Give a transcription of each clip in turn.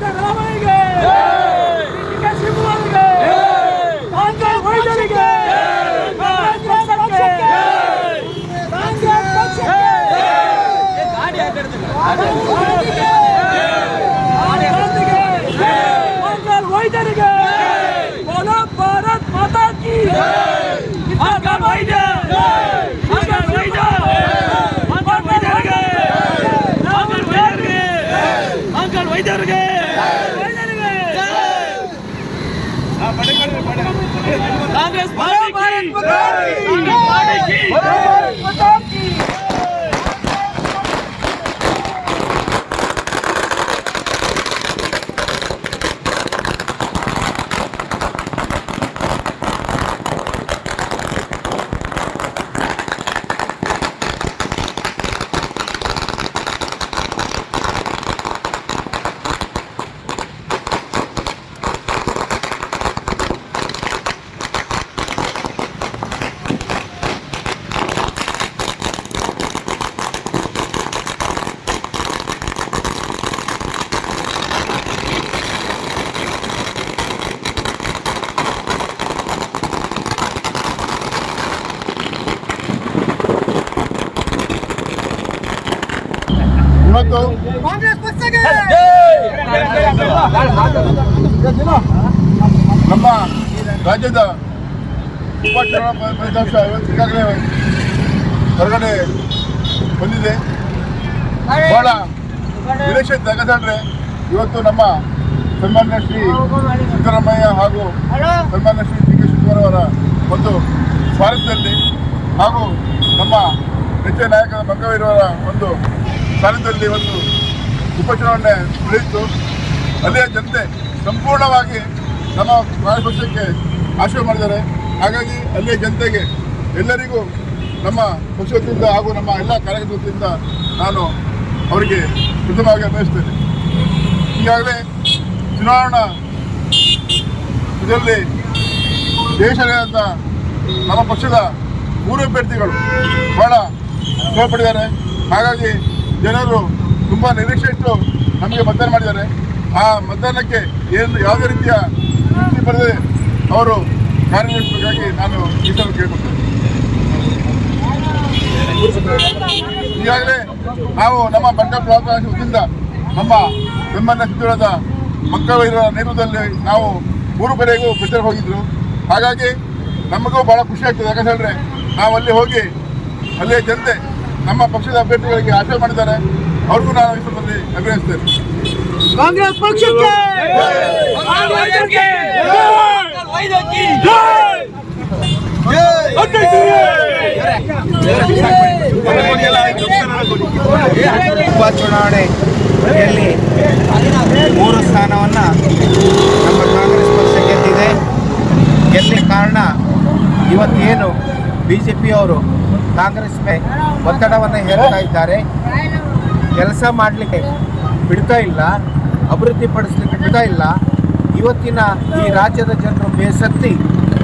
ಸಿದ್ದರಾಮಯ್ಯಗೆ ಡಿ.ಕೆ. ಶಿವಕುಮಾರ್ಗೆ ಕಾಂಗ್ರೆಸ್ ವೈದ್ಯರಿಗೆ ಕಾಂಗ್ರೆಸ್ ಪಕ್ಷಕ್ಕೆ ಕಾಂಗ್ರೆಸ್ ಪಕ್ಷಕ್ಕೆ ಕಾಂಗ್ರೆಸ್ ವೈದ್ಯರಿಗೆ ಬೋಲೋ ಭಾರತ್ ಮಾತಾ ಕಿ ಕಾಂಗ್ರೆಸ್ ವೈದ್ಯ ಕಾಂಗ್ರೆಸ್ ವೈದ್ಯ ವೈದ್ಯರಿಗೆ ಕಾಂಗ್ರೆಸ್ ಇವತ್ತು ಕಾಂಗ್ರೆಸ್ ಪಕ್ಷಕ್ಕೆ ನಮ್ಮ ರಾಜ್ಯದ ಉಪಚುನಾವಣಾ ಫಲಿತಾಂಶ ಈಗಾಗಲೇ ಹೊರಗಡೆ ಬಂದಿದೆ. ಬಹಳ ನಿರೀಕ್ಷೆ ತೆಗೆದಾಡ್ರೆ ಇವತ್ತು ನಮ್ಮ ಸನ್ಮಾನ್ಯ ಶ್ರೀ ಸಿದ್ದರಾಮಯ್ಯ ಹಾಗೂ ಸನ್ಮಾನ್ಯ ಶ್ರೀ ಡಿ.ಕೆ. ಶಿವಕುಮಾರ್ ಅವರ ಒಂದು ಸ್ವಾಗತದಲ್ಲಿ ಹಾಗೂ ನಮ್ಮ ನೆಚ್ಚಿನ ನಾಯಕರ ಮಂಗವೀರವರ ಒಂದು ಸ್ಥಾನದಲ್ಲಿ ಒಂದು ಉಪಚುನಾವಣೆ ನಡೆಯಿತು. ಅಲ್ಲಿಯ ಜನತೆ ಸಂಪೂರ್ಣವಾಗಿ ನಮ್ಮ ಕಾಂಗ್ರೆಸ್ ಪಕ್ಷಕ್ಕೆ ಆಶೀರ್ವಾದ ಮಾಡಿದ್ದಾರೆ. ಹಾಗಾಗಿ ಅಲ್ಲಿಯ ಜನತೆಗೆ ಎಲ್ಲರಿಗೂ ನಮ್ಮ ಪಕ್ಷದಿಂದ ಹಾಗೂ ನಮ್ಮ ಎಲ್ಲ ಕಾರ್ಯಕರ್ತರಿಂದ ನಾನು ಅವರಿಗೆ ಪ್ರಥಮವಾಗಿ ಅಭಿನಯಿಸ್ತೇನೆ. ಈಗಾಗಲೇ ಚುನಾವಣಾ ಇದರಲ್ಲಿ ದೇಶದ ನಮ್ಮ ಪಕ್ಷದ ಮೂರು ಅಭ್ಯರ್ಥಿಗಳು ಬಹಳ ಶ್ರಮಪಟ್ಟಿದ್ದಾರೆ. ಹಾಗಾಗಿ ಜನರು ತುಂಬ ನಿರೀಕ್ಷೆ ಇಟ್ಟು ನಮಗೆ ಮತದಾನ ಮಾಡಿದ್ದಾರೆ. ಆ ಮತದಾನಕ್ಕೆ ಯಾವುದೇ ರೀತಿಯ ತೃಪ್ತಿ ಪಡೆದೇ ಅವರು ಕಾರ್ಯನಿರ್ವಹಿಸಬೇಕಾಗಿ ನಾನು ಈ ಸಲ ಕೇಳ್ಕೊಳ್ತೇನೆ. ಈಗಾಗಲೇ ನಾವು ನಮ್ಮ ಬಂಡ ಬ್ಲಾಕ್ ವತಿಯಿಂದ ನಮ್ಮ ಬೆಂಬಲ ಸಿದ್ಧರಾದ ಮಂಗಳವೀರರ ನೇತೃತ್ವದಲ್ಲಿ ನಾವು 3 ಕಡೆಗೂ ಪ್ರಚಾರ ಹೋಗಿದ್ರು. ಹಾಗಾಗಿ ನಮಗೂ ಭಾಳ ಖುಷಿ ಆಗ್ತದೆ. ಯಾಕಂತ ಹೇಳಿದ್ರೆ ನಾವು ಅಲ್ಲಿ ಹೋಗಿ ಅಲ್ಲಿಯ ಜನತೆ ನಮ್ಮ ಪಕ್ಷದ ಅಭ್ಯರ್ಥಿಗಳಿಗೆ ಆಶೆ ಮಾಡಿದ್ದಾರೆ. ಅವ್ರಿಗೂ ನಾನು ಈ ಸಂದರ್ಭದಲ್ಲಿ ಅಭಿನಯಿಸ್ತೇನೆ. ಕಾಂಗ್ರೆಸ್ ಪಕ್ಷಕ್ಕೆ ಉಪಚುನಾವಣೆಯಲ್ಲಿ 3 ಸ್ಥಾನವನ್ನು ನಮ್ಮ ಕಾಂಗ್ರೆಸ್ ಪಕ್ಷ ಗೆದ್ದಿದೆ. ಗೆಲ್ಲಿ ಕಾರಣ ಇವತ್ತೇನು BJPಯವರು ಕಾಂಗ್ರೆಸ್ ಮೇಲೆ ಒತ್ತಡವನ್ನು ಹೇರ್ತಾ ಇದ್ದಾರೆ. ಕೆಲಸ ಮಾಡಲಿಕ್ಕೆ ಬಿಡ್ತಾ ಇಲ್ಲ, ಅಭಿವೃದ್ಧಿ ಪಡಿಸಲಿಕ್ಕೆ ಬಿಡ್ತಾ ಇಲ್ಲ. ಇವತ್ತಿನ ಈ ರಾಜ್ಯದ ಜನರು ಬೇಸತ್ತಿ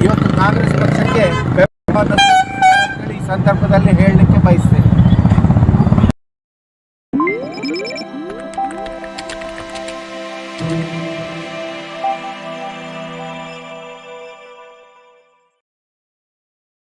ಇವತ್ತು ಕಾಂಗ್ರೆಸ್ ಪಕ್ಷಕ್ಕೆ ಈ ಸಂದರ್ಭದಲ್ಲಿ ಹೇಳಲಿಕ್ಕೆ ಬಯಸ್ತೇನೆ.